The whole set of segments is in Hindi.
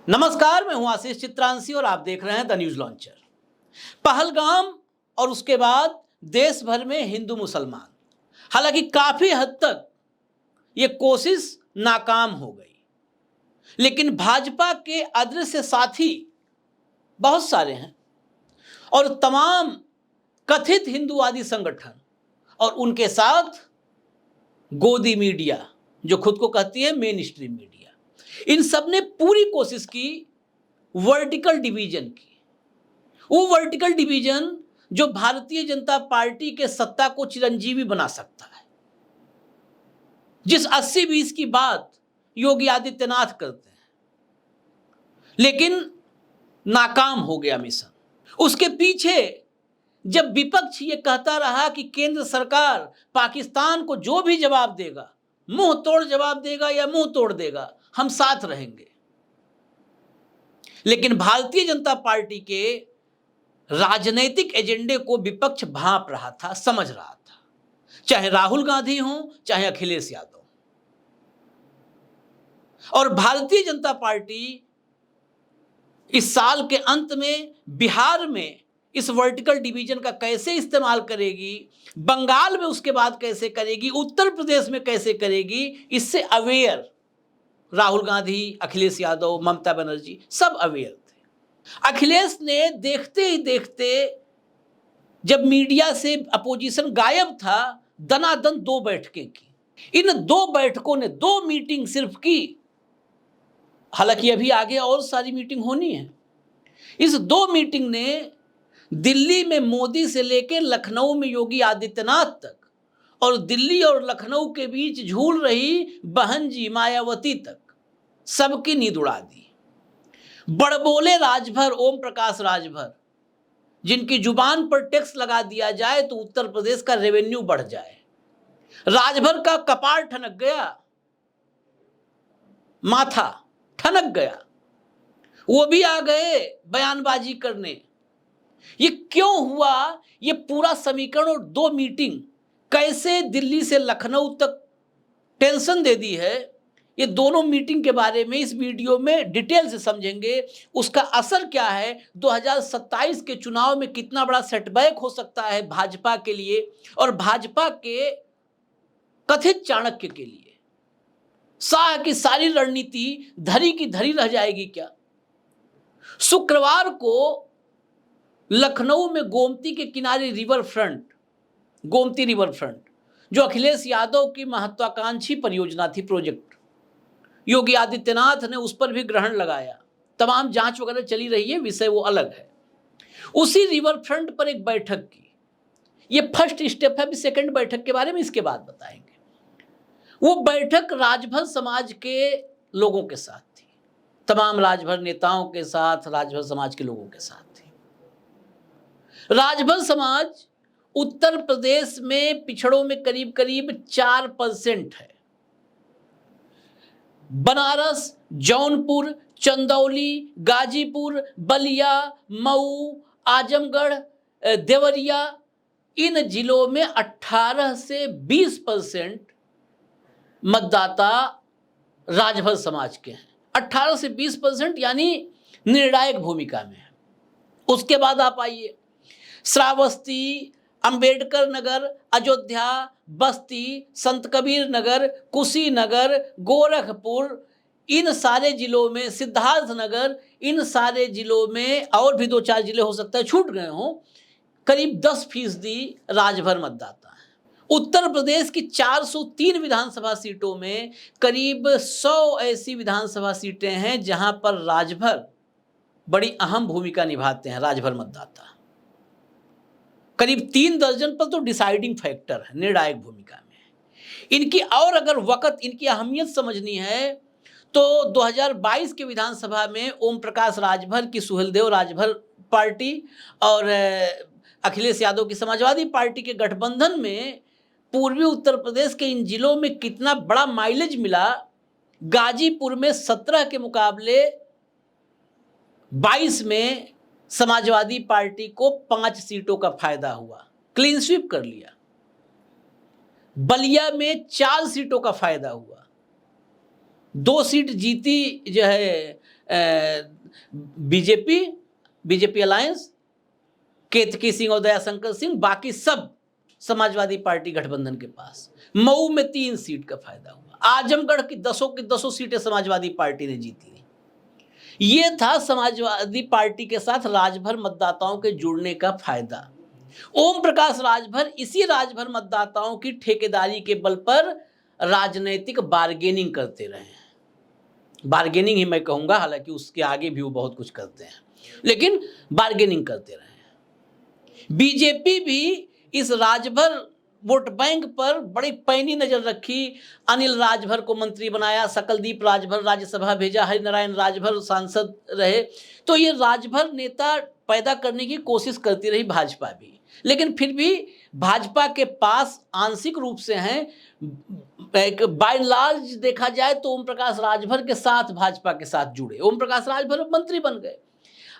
नमस्कार, मैं हूं आशीष चित्रांशी और आप देख रहे हैं द न्यूज लॉन्चर। पहलगाम और उसके बाद देश भर में हिंदू मुसलमान, हालांकि काफी हद तक ये कोशिश नाकाम हो गई, लेकिन भाजपा के अदृश्य साथी बहुत सारे हैं और तमाम कथित हिंदूवादी संगठन और उनके साथ गोदी मीडिया जो खुद को कहती है मेन स्ट्रीम मीडिया, इन सब ने पूरी कोशिश की वर्टिकल डिवीजन की। वो वर्टिकल डिवीजन जो भारतीय जनता पार्टी के सत्ता को चिरंजीवी बना सकता है, जिस 80-20 की बात योगी आदित्यनाथ करते हैं, लेकिन नाकाम हो गया मिशन। उसके पीछे जब विपक्ष ये कहता रहा कि केंद्र सरकार पाकिस्तान को जो भी जवाब देगा, मुंह तोड़ जवाब देगा या मुंह तोड़ देगा, हम साथ रहेंगे, लेकिन भारतीय जनता पार्टी के राजनीतिक एजेंडे को विपक्ष भांप रहा था, समझ रहा था, चाहे राहुल गांधी हो चाहे अखिलेश यादव। और भारतीय जनता पार्टी इस साल के अंत में बिहार में इस वर्टिकल डिवीजन का कैसे इस्तेमाल करेगी, बंगाल में उसके बाद कैसे करेगी, उत्तर प्रदेश में कैसे करेगी, इससे अवेयर राहुल गांधी, अखिलेश यादव, ममता बनर्जी सब अवेयर थे। अखिलेश ने देखते ही देखते जब मीडिया से अपोजिशन गायब था, दनादन 2 बैठकें की। इन 2 बैठकों ने 2 मीटिंग सिर्फ की, हालांकि अभी आगे और सारी मीटिंग होनी है। इस 2 मीटिंग ने दिल्ली में मोदी से लेकर लखनऊ में योगी आदित्यनाथ तक और दिल्ली और लखनऊ के बीच झूल रही बहन जी मायावती तक सबकी नींद उड़ा दी। बड़बोले राजभर, ओम प्रकाश राजभर, जिनकी जुबान पर टैक्स लगा दिया जाए तो उत्तर प्रदेश का रेवेन्यू बढ़ जाए, राजभर का कपार ठनक गया, माथा ठनक गया, वो भी आ गए बयानबाजी करने। ये क्यों हुआ? ये पूरा समीकरण और 2 मीटिंग कैसे दिल्ली से लखनऊ तक टेंशन दे दी है, ये दोनों मीटिंग के बारे में इस वीडियो में डिटेल से समझेंगे। उसका असर क्या है, 2027 के चुनाव में कितना बड़ा सेटबैक हो सकता है भाजपा के लिए और भाजपा के कथित चाणक्य के लिए। शाह की सारी रणनीति धरी की धरी रह जाएगी क्या? शुक्रवार को लखनऊ में गोमती के किनारे river front, Gomti river front, जो अखिलेश यादव की महत्वाकांक्षी परियोजना थी, प्रोजेक्ट, योगी आदित्यनाथ ने उस पर भी ग्रहण लगाया। तमाम जांच वगैरह चली रही है, विषय वो अलग है। उसी रिवर फ्रंट पर एक बैठक की, ये फर्स्ट स्टेप है। अभी सेकंड बैठक के बारे में इसके बाद बताएंगे। वो बैठक राजभर समाज के लोगों के साथ थी, तमाम राजभर नेताओं के साथ, राजभर समाज के लोगों के साथ थी। राजभर समाज उत्तर प्रदेश में पिछड़ों में करीब करीब 4% है। बनारस, जौनपुर, चंदौली, गाजीपुर, बलिया, मऊ, आजमगढ़, देवरिया, इन जिलों में 18 से 20% मतदाता राजभर समाज के हैं। 18 से 20% यानी निर्णायक भूमिका में है। उसके बाद आप आइए, श्रावस्ती, अंबेडकर नगर, अयोध्या, बस्ती, संत कबीर नगर, कुशीनगर, गोरखपुर, इन सारे जिलों में, सिद्धार्थ नगर, इन सारे जिलों में और भी 2-4 जिले हो सकता है छूट गए हों, करीब 10% राजभर मतदाता हैं। उत्तर प्रदेश की 403 विधानसभा सीटों में करीब 100 ऐसी विधानसभा सीटें हैं जहां पर राजभर बड़ी अहम भूमिका निभाते हैं। राजभर मतदाता करीब 3 दर्जन पर तो डिसाइडिंग फैक्टर है, निर्णायक भूमिका में। इनकी और अगर वक्त इनकी अहमियत समझनी है तो 2022 के विधानसभा में ओम प्रकाश राजभर की सुहेलदेव राजभर पार्टी और अखिलेश यादव की समाजवादी पार्टी के गठबंधन में पूर्वी उत्तर प्रदेश के इन जिलों में कितना बड़ा माइलेज मिला। गाजीपुर में 17 के मुकाबले 22 में समाजवादी पार्टी को 5 सीटों का फायदा हुआ, क्लीन स्वीप कर लिया। बलिया में 4 सीटों का फायदा हुआ, 2 सीट जीती जो है बीजेपी अलायंस, केतकी सिंह और दयाशंकर सिंह, बाकी सब समाजवादी पार्टी गठबंधन के पास। मऊ में 3 सीट का फायदा हुआ। आजमगढ़ की 10 सीटें समाजवादी पार्टी ने जीत ली। ये था समाजवादी पार्टी के साथ राजभर मतदाताओं के जुड़ने का फायदा। ओम प्रकाश राजभर इसी राजभर मतदाताओं की ठेकेदारी के बल पर राजनीतिक बार्गेनिंग करते रहे हैं। बार्गेनिंग ही मैं कहूंगा, हालांकि उसके आगे भी वो बहुत कुछ करते हैं, लेकिन बार्गेनिंग करते रहे हैं। बीजेपी भी इस राजभर वोट बैंक पर बड़ी पैनी नजर रखी। अनिल राजभर को मंत्री बनाया, सकलदीप राजभर राज्यसभा भेजा, हरिनारायण राजभर सांसद रहे। तो ये राजभर नेता पैदा करने की कोशिश करती रही भाजपा भी, लेकिन फिर भी भाजपा के पास आंशिक रूप से हैं। बाय एंड लार्ज देखा जाए तो ओम प्रकाश राजभर के साथ भाजपा के साथ जुड़े। ओम प्रकाश राजभर मंत्री बन गए।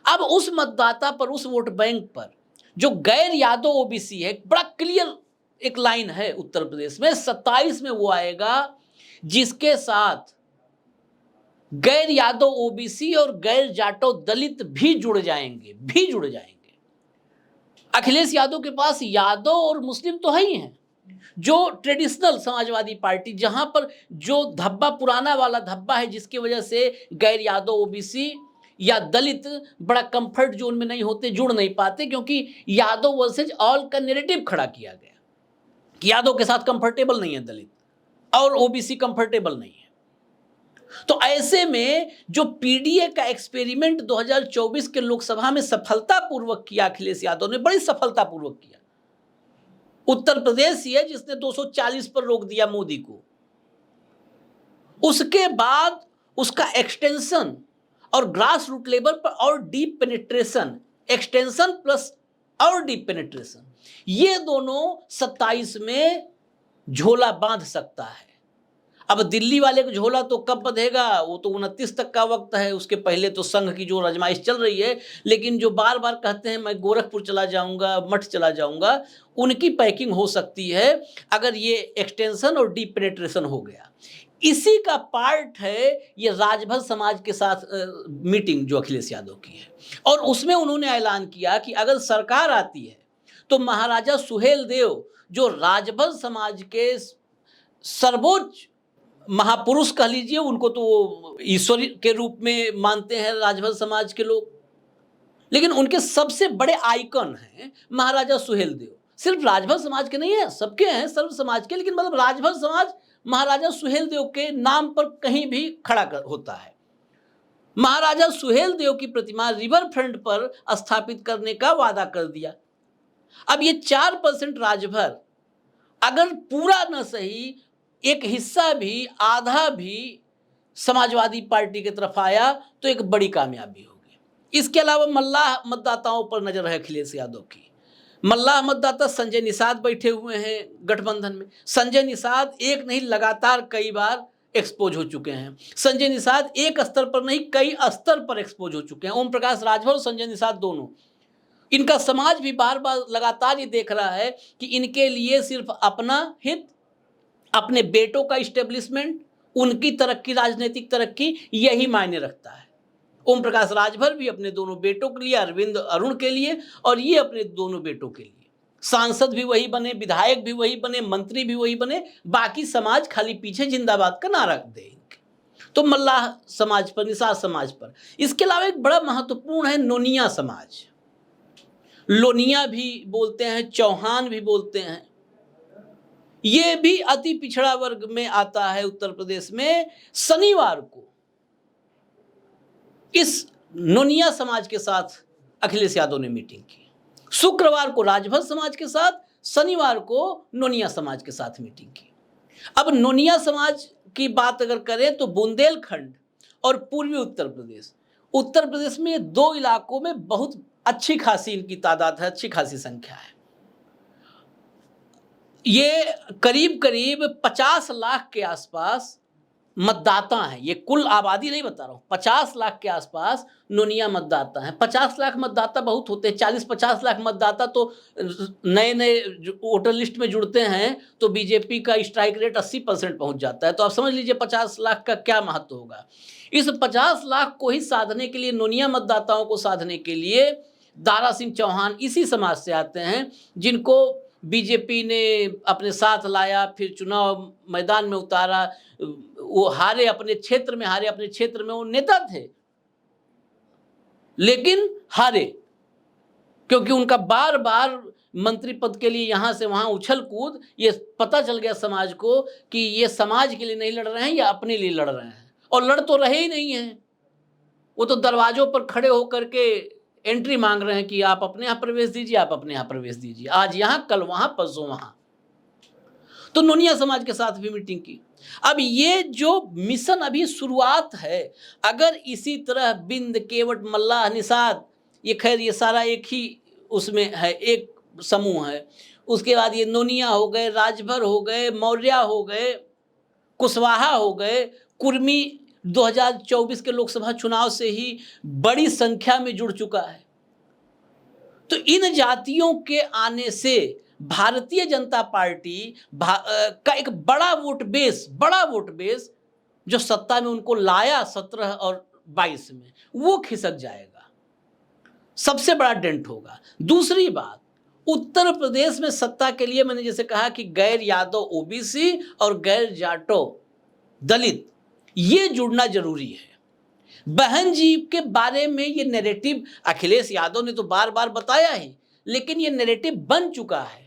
अब उस मतदाता पर, उस वोट बैंक पर जो गैर यादव ओबीसी है, बड़ा क्लियर एक लाइन है उत्तर प्रदेश में 27 में वो आएगा जिसके साथ गैर यादव ओबीसी और गैर जाटव दलित भी जुड़ जाएंगे। अखिलेश यादव के पास यादव और मुस्लिम तो है ही हैं, जो ट्रेडिशनल समाजवादी पार्टी, जहां पर जो धब्बा, पुराना वाला धब्बा है, जिसकी वजह से गैर यादव ओबीसी या दलित बड़ा कंफर्ट जोन में नहीं होते, जुड़ नहीं पाते, क्योंकि यादव वर्सेज ऑल का नैरेटिव खड़ा किया गया कि यादव के साथ कंफर्टेबल नहीं है दलित और ओबीसी कंफर्टेबल नहीं है। तो ऐसे में जो पीडीए का एक्सपेरिमेंट 2024 के लोकसभा में सफलतापूर्वक किया अखिलेश यादव ने, बड़ी सफलतापूर्वक किया। उत्तर प्रदेश ही है जिसने 240 पर रोक दिया मोदी को। उसके बाद उसका एक्सटेंशन और ग्रास रूट लेवल पर और डीप पेनिट्रेशन, एक्सटेंशन प्लस और डीप पेनिट्रेशन, ये दोनों 27 में झोला बांध सकता है। अब दिल्ली वाले को झोला तो कब बंधेगा, वो तो 29 तक का वक्त है, उसके पहले तो संघ की जो आजमाइश चल रही है। लेकिन जो बार बार कहते हैं मैं गोरखपुर चला जाऊंगा, मठ चला जाऊंगा, उनकी पैकिंग हो सकती है अगर ये एक्सटेंशन और डीप पेनिट्रेशन हो गया। इसी का पार्ट है ये राजभर समाज के साथ मीटिंग जो अखिलेश यादव की है, और उसमें उन्होंने ऐलान किया कि अगर सरकार आती है तो महाराजा सुहेलदेव, जो राजभर समाज के सर्वोच्च महापुरुष कह लीजिए, उनको तो ईश्वर के रूप में मानते हैं राजभर समाज के लोग, लेकिन उनके सबसे बड़े आइकन हैं महाराजा सुहेलदेव। सिर्फ राजभर समाज के नहीं है, सबके हैं, सर्व समाज के, लेकिन मतलब राजभर समाज महाराजा सुहेलदेव के नाम पर कहीं भी खड़ा होता है। महाराजा सुहेलदेव की प्रतिमा रिवर फ्रंट पर स्थापित करने का वादा कर दिया। अब ये 4% राजभर अगर पूरा न सही, एक हिस्सा भी, आधा भी समाजवादी पार्टी की तरफ आया तो एक बड़ी कामयाबी होगी। इसके अलावा मल्लाह मतदाताओं पर नजर है अखिलेश यादव की। मल्लाह मतदाता संजय निषाद बैठे हुए हैं गठबंधन में। संजय निषाद एक नहीं, लगातार कई बार एक्सपोज हो चुके हैं। संजय निषाद एक स्तर पर नहीं, कई स्तर पर एक्सपोज हो चुके हैं। ओम प्रकाश राजभर और संजय निषाद दोनों, इनका समाज भी बार बार लगातार ये देख रहा है कि इनके लिए सिर्फ अपना हित, अपने बेटों का इस्टेब्लिशमेंट, उनकी तरक्की, राजनीतिक तरक्की, यही मायने रखता है। ओम प्रकाश राजभर भी अपने दोनों बेटों के लिए, अरविंद अरुण के लिए, और ये अपने दोनों बेटों के लिए। सांसद भी वही बने, विधायक भी वही बने, मंत्री भी वही बने, बाकी समाज खाली पीछे जिंदाबाद का नारा दे। तो मल्लाह समाज पर, निषाद समाज पर। इसके अलावा एक बड़ा महत्वपूर्ण है नोनिया समाज। लोनिया भी बोलते हैं, चौहान भी बोलते हैं। ये भी अति पिछड़ा वर्ग में आता है उत्तर प्रदेश में। शनिवार को इस नोनिया समाज के साथ अखिलेश यादव ने मीटिंग की। शुक्रवार को राजभर समाज के साथ, शनिवार को नोनिया समाज के साथ मीटिंग की। अब नोनिया समाज की बात अगर करें तो बुंदेलखंड और पूर्वी उत्तर प्रदेश में ये 2 इलाकों में बहुत अच्छी खासी इनकी तादाद है, अच्छी खासी संख्या है। ये करीब करीब 50 लाख के आसपास मतदाता हैं, ये कुल आबादी नहीं बता रहा हूँ, 50 लाख के आसपास नोनिया मतदाता हैं। 50 लाख मतदाता बहुत होते हैं, 40-50 लाख मतदाता तो नए नए वोटर लिस्ट में जुड़ते हैं तो बीजेपी का स्ट्राइक रेट 80% पहुंच जाता है। तो आप समझ लीजिए 50 लाख का क्या महत्व होगा। इस 50 लाख को ही साधने के लिए, नोनिया मतदाताओं को साधने के लिए दारा सिंह चौहान इसी समाज से आते हैं, जिनको बीजेपी ने अपने साथ लाया, फिर चुनाव मैदान में उतारा। वो हारे अपने क्षेत्र में, अपने क्षेत्र में वो नेता थे, लेकिन हारे क्योंकि उनका बार बार मंत्री पद के लिए यहां से वहां उछल कूद, ये पता चल गया समाज को कि ये समाज के लिए नहीं लड़ रहे हैं, या अपने लिए लड़ रहे हैं। और लड़ तो रहे ही नहीं हैं, वो तो दरवाजों पर खड़े होकर के एंट्री मांग रहे हैं कि आप अपने यहां प्रवेश दीजिए, आप अपने यहां प्रवेश दीजिए, आज यहां कल वहां परसों वहां। तो नोनिया समाज के साथ भी मीटिंग की। अब ये जो मिशन अभी शुरुआत है, अगर इसी तरह बिंद, केवट, मल्लाह, निषाद, ये खैर ये सारा एक ही उसमें है, एक समूह है। उसके बाद ये नोनिया हो गए, राजभर हो गए, मौर्य हो गए, कुशवाहा हो गए, कुर्मी 2024 के लोकसभा चुनाव से ही बड़ी संख्या में जुड़ चुका है। तो इन जातियों के आने से भारतीय जनता पार्टी का एक बड़ा वोट बेस जो सत्ता में उनको लाया 17 और 22 में, वो खिसक जाएगा, सबसे बड़ा डेंट होगा। दूसरी बात, उत्तर प्रदेश में सत्ता के लिए मैंने जैसे कहा कि गैर यादव ओबीसी और गैर जाटो दलित, ये जुड़ना जरूरी है। बहन जी के बारे में ये नैरेटिव अखिलेश यादव ने तो बार बार बताया ही, लेकिन ये नैरेटिव बन चुका है।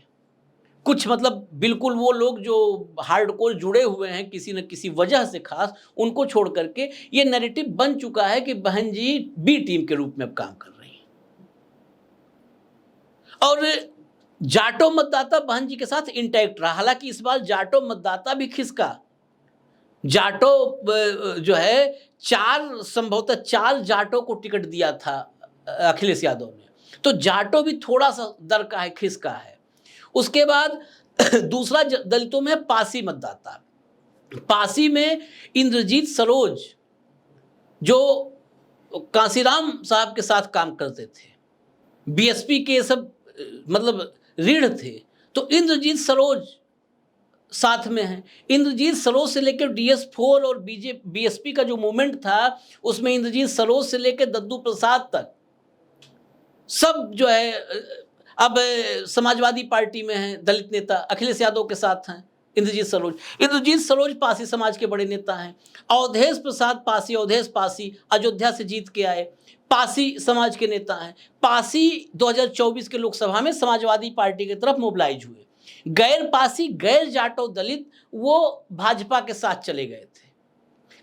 कुछ मतलब बिल्कुल वो लोग जो हार्डकोर जुड़े हुए हैं किसी न किसी वजह से खास, उनको छोड़ करके ये नैरेटिव बन चुका है कि बहन जी बी टीम के रूप में अब काम कर रही हैं। और जाटो मतदाता बहन जी के साथ इंटैक्ट रहा। हालांकि इस बार जाटो मतदाता भी खिसका। जाटो जो है संभवतः 4 जाटो को टिकट दिया था अखिलेश यादव ने, तो जाटो भी थोड़ा सा दर का है, खिसका है। उसके बाद दूसरा दलितों में पासी मतदाता, पासी में इंद्रजीत सरोज जो कांसीराम साहब के साथ काम करते थे, बीएसपी के सब मतलब रीढ़ थे, तो इंद्रजीत सरोज साथ में है। इंद्रजीत सरोज से लेकर DS4 और बीएसपी का जो मूवमेंट था, उसमें इंद्रजीत सरोज से लेकर दद्दू प्रसाद तक सब जो है अब समाजवादी पार्टी में है। दलित नेता अखिलेश यादव के साथ हैं इंद्रजीत सरोज पासी समाज के बड़े नेता हैं। अवधेश प्रसाद पासी, अवधेश पासी अयोध्या से जीत के आए, पासी समाज के नेता हैं। पासी 2024 के लोकसभा में समाजवादी पार्टी की तरफ मोबिलाइज हुए। गैर पासी, गैर जाटो दलित वो भाजपा के साथ चले गए थे।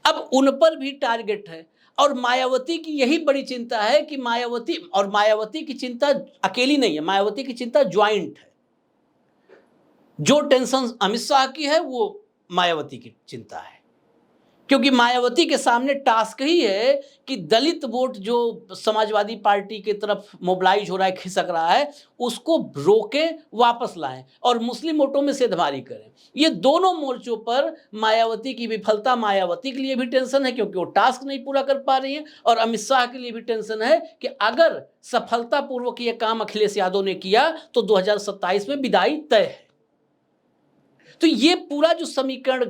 अब उन पर भी टारगेट है। और मायावती की यही बड़ी चिंता है कि मायावती की चिंता अकेली नहीं है, मायावती की चिंता ज्वाइंट है। जो टेंशन अमित शाह की है वो मायावती की चिंता है, क्योंकि मायावती के सामने टास्क ही है कि दलित वोट जो समाजवादी पार्टी की तरफ मोबिलाइज हो रहा है, खिसक रहा है, उसको रोके, वापस लाएं और मुस्लिम वोटों में सेंधमारी करें। ये दोनों मोर्चों पर मायावती की विफलता मायावती के लिए भी टेंशन है, क्योंकि वो टास्क नहीं पूरा कर पा रही है, और अमित शाह के लिए भी टेंशन है कि अगर सफलतापूर्वक ये काम अखिलेश यादव ने किया तो 2027 में विदाई तय है। तो ये पूरा जो समीकरण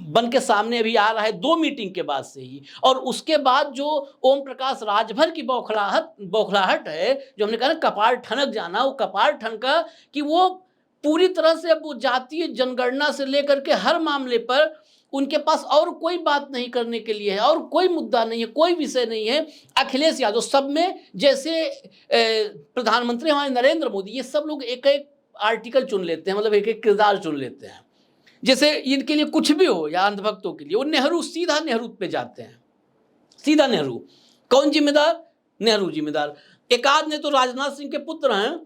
बन के सामने अभी आ रहा है 2 मीटिंग के बाद से ही, और उसके बाद जो ओम प्रकाश राजभर की बौखलाहट है, जो हमने कहा ना कपार ठनक जाना, वो कपार ठनका कि वो पूरी तरह से अब वो जातीय जनगणना से लेकर के हर मामले पर उनके पास और कोई बात नहीं करने के लिए है, और कोई मुद्दा नहीं है, कोई विषय नहीं है। अखिलेश यादव सब में, जैसे प्रधानमंत्री हमारे नरेंद्र मोदी, ये सब लोग एक एक आर्टिकल चुन लेते हैं, मतलब एक एक किरदार चुन लेते हैं। जैसे इनके लिए कुछ भी हो, या अंधभक्तों के लिए वो नेहरू, सीधा नेहरू पे जाते हैं, सीधा नेहरू। कौन जिम्मेदार? नेहरू जिम्मेदार। एक आध ने तो राजनाथ सिंह के पुत्र हैं,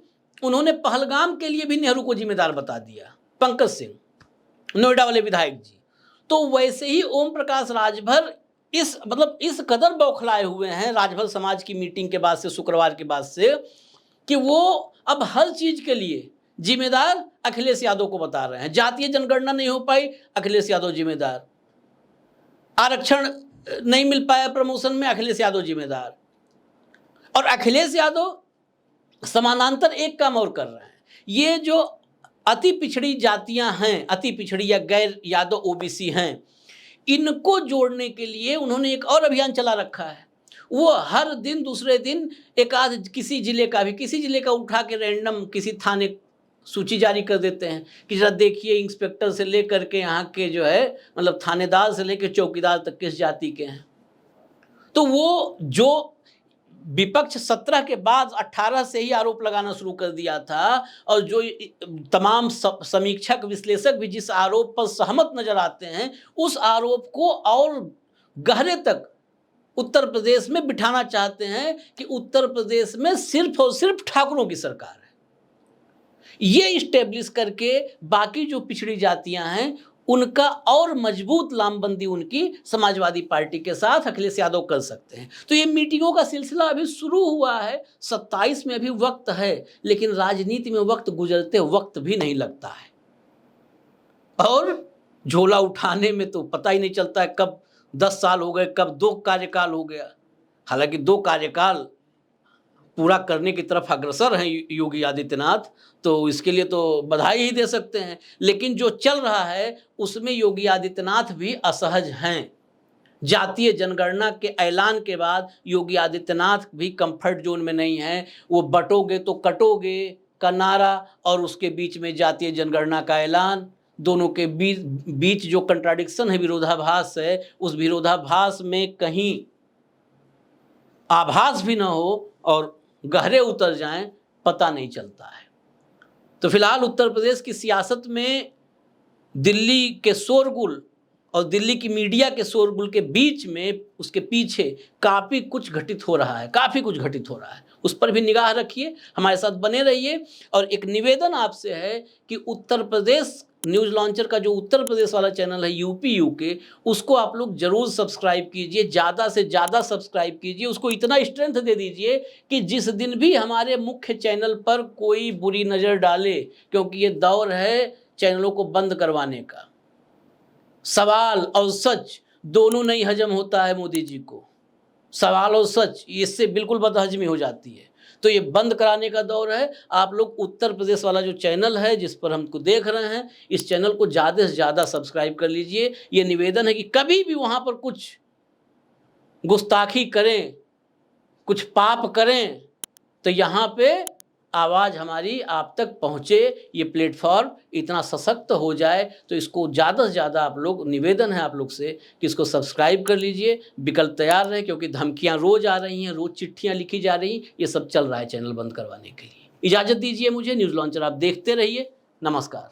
उन्होंने पहलगाम के लिए भी नेहरू को जिम्मेदार बता दिया, पंकज सिंह, नोएडा वाले विधायक जी। तो वैसे ही ओम प्रकाश राजभर इस कदर बौखलाए हुए हैं राजभर समाज की मीटिंग के बाद से, शुक्रवार के बाद से, कि वो अब हर चीज के लिए जिम्मेदार अखिलेश यादव को बता रहे हैं। जातीय जनगणना नहीं हो पाई, अखिलेश यादव जिम्मेदार। आरक्षण नहीं मिल पाया प्रमोशन में, अखिलेश यादव जिम्मेदार। और अखिलेश यादव समानांतर एक काम और कर रहे हैं, ये जो अति पिछड़ी जातियां हैं, अति पिछड़ी या गैर यादव ओबीसी हैं, इनको जोड़ने के लिए उन्होंने एक और अभियान चला रखा है। वो हर दिन दूसरे दिन एक आध किसी जिले का उठा के रैंडम किसी थाने सूची जारी कर देते हैं कि जरा देखिए इंस्पेक्टर से लेकर के यहाँ के जो है मतलब थानेदार से लेकर चौकीदार तक किस जाति के हैं। तो वो जो विपक्ष 17 के बाद 18 से ही आरोप लगाना शुरू कर दिया था, और जो तमाम समीक्षक विश्लेषक भी जिस आरोप पर सहमत नजर आते हैं, उस आरोप को और गहरे तक उत्तर प्रदेश में बिठाना चाहते हैं कि उत्तर प्रदेश में सिर्फ और सिर्फ ठाकुरों की सरकार है। ये इस्टेब्लिश करके बाकी जो पिछड़ी जातियां हैं उनका और मजबूत लामबंदी उनकी समाजवादी पार्टी के साथ अखिलेश यादव कर सकते हैं। तो ये मीटिंगों का सिलसिला अभी शुरू हुआ है, 27 में अभी वक्त है, लेकिन राजनीति में वक्त गुजरते वक्त भी नहीं लगता है, और झोला उठाने में तो पता ही नहीं चलता है कब 10 साल हो गए, कब 2 कार्यकाल हो गया। हालांकि 2 कार्यकाल पूरा करने की तरफ अग्रसर हैं योगी आदित्यनाथ, तो इसके लिए तो बधाई ही दे सकते हैं, लेकिन जो चल रहा है उसमें योगी आदित्यनाथ भी असहज हैं। जातीय जनगणना के ऐलान के बाद योगी आदित्यनाथ भी कंफर्ट जोन में नहीं है। वो बटोगे तो कटोगे का नारा और उसके बीच में जातीय जनगणना का ऐलान, दोनों के बीच जो कंट्राडिक्शन है, विरोधाभास है, उस विरोधाभास में कहीं आभास भी ना हो और गहरे उतर जाएं, पता नहीं चलता है। तो फिलहाल उत्तर प्रदेश की सियासत में दिल्ली के शोरगुल और दिल्ली की मीडिया के शोरगुल के बीच में उसके पीछे काफ़ी कुछ घटित हो रहा है, उस पर भी निगाह रखिए, हमारे साथ बने रहिए। और एक निवेदन आपसे है कि उत्तर प्रदेश न्यूज़ लॉन्चर का जो उत्तर प्रदेश वाला चैनल है यूपी यूके, उसको आप लोग जरूर सब्सक्राइब कीजिए, ज़्यादा से ज़्यादा सब्सक्राइब कीजिए, उसको इतना स्ट्रेंथ दे दीजिए कि जिस दिन भी हमारे मुख्य चैनल पर कोई बुरी नज़र डाले, क्योंकि ये दौर है चैनलों को बंद करवाने का। सवाल और सच दोनों नहीं हजम होता है मोदी जी को, सवाल और सच इससे बिल्कुल बदहजमी हो जाती है। तो ये बंद कराने का दौर है। आप लोग उत्तर प्रदेश वाला जो चैनल है जिस पर हमको देख रहे हैं, इस चैनल को ज़्यादा से ज़्यादा सब्सक्राइब कर लीजिए। ये निवेदन है कि कभी भी वहाँ पर कुछ गुस्ताखी करें, कुछ पाप करें, तो यहाँ पे आवाज़ हमारी आप तक पहुँचे, ये प्लेटफॉर्म इतना सशक्त हो जाए। तो इसको ज़्यादा से ज़्यादा आप लोग, निवेदन है आप लोग से कि इसको सब्सक्राइब कर लीजिए, विकल्प तैयार रहे, क्योंकि धमकियाँ रोज़ आ रही हैं, रोज़ चिट्ठियाँ लिखी जा रही, ये सब चल रहा है चैनल बंद करवाने के लिए। इजाज़त दीजिए मुझे, न्यूज़ लॉन्चर आप देखते रहिए। नमस्कार।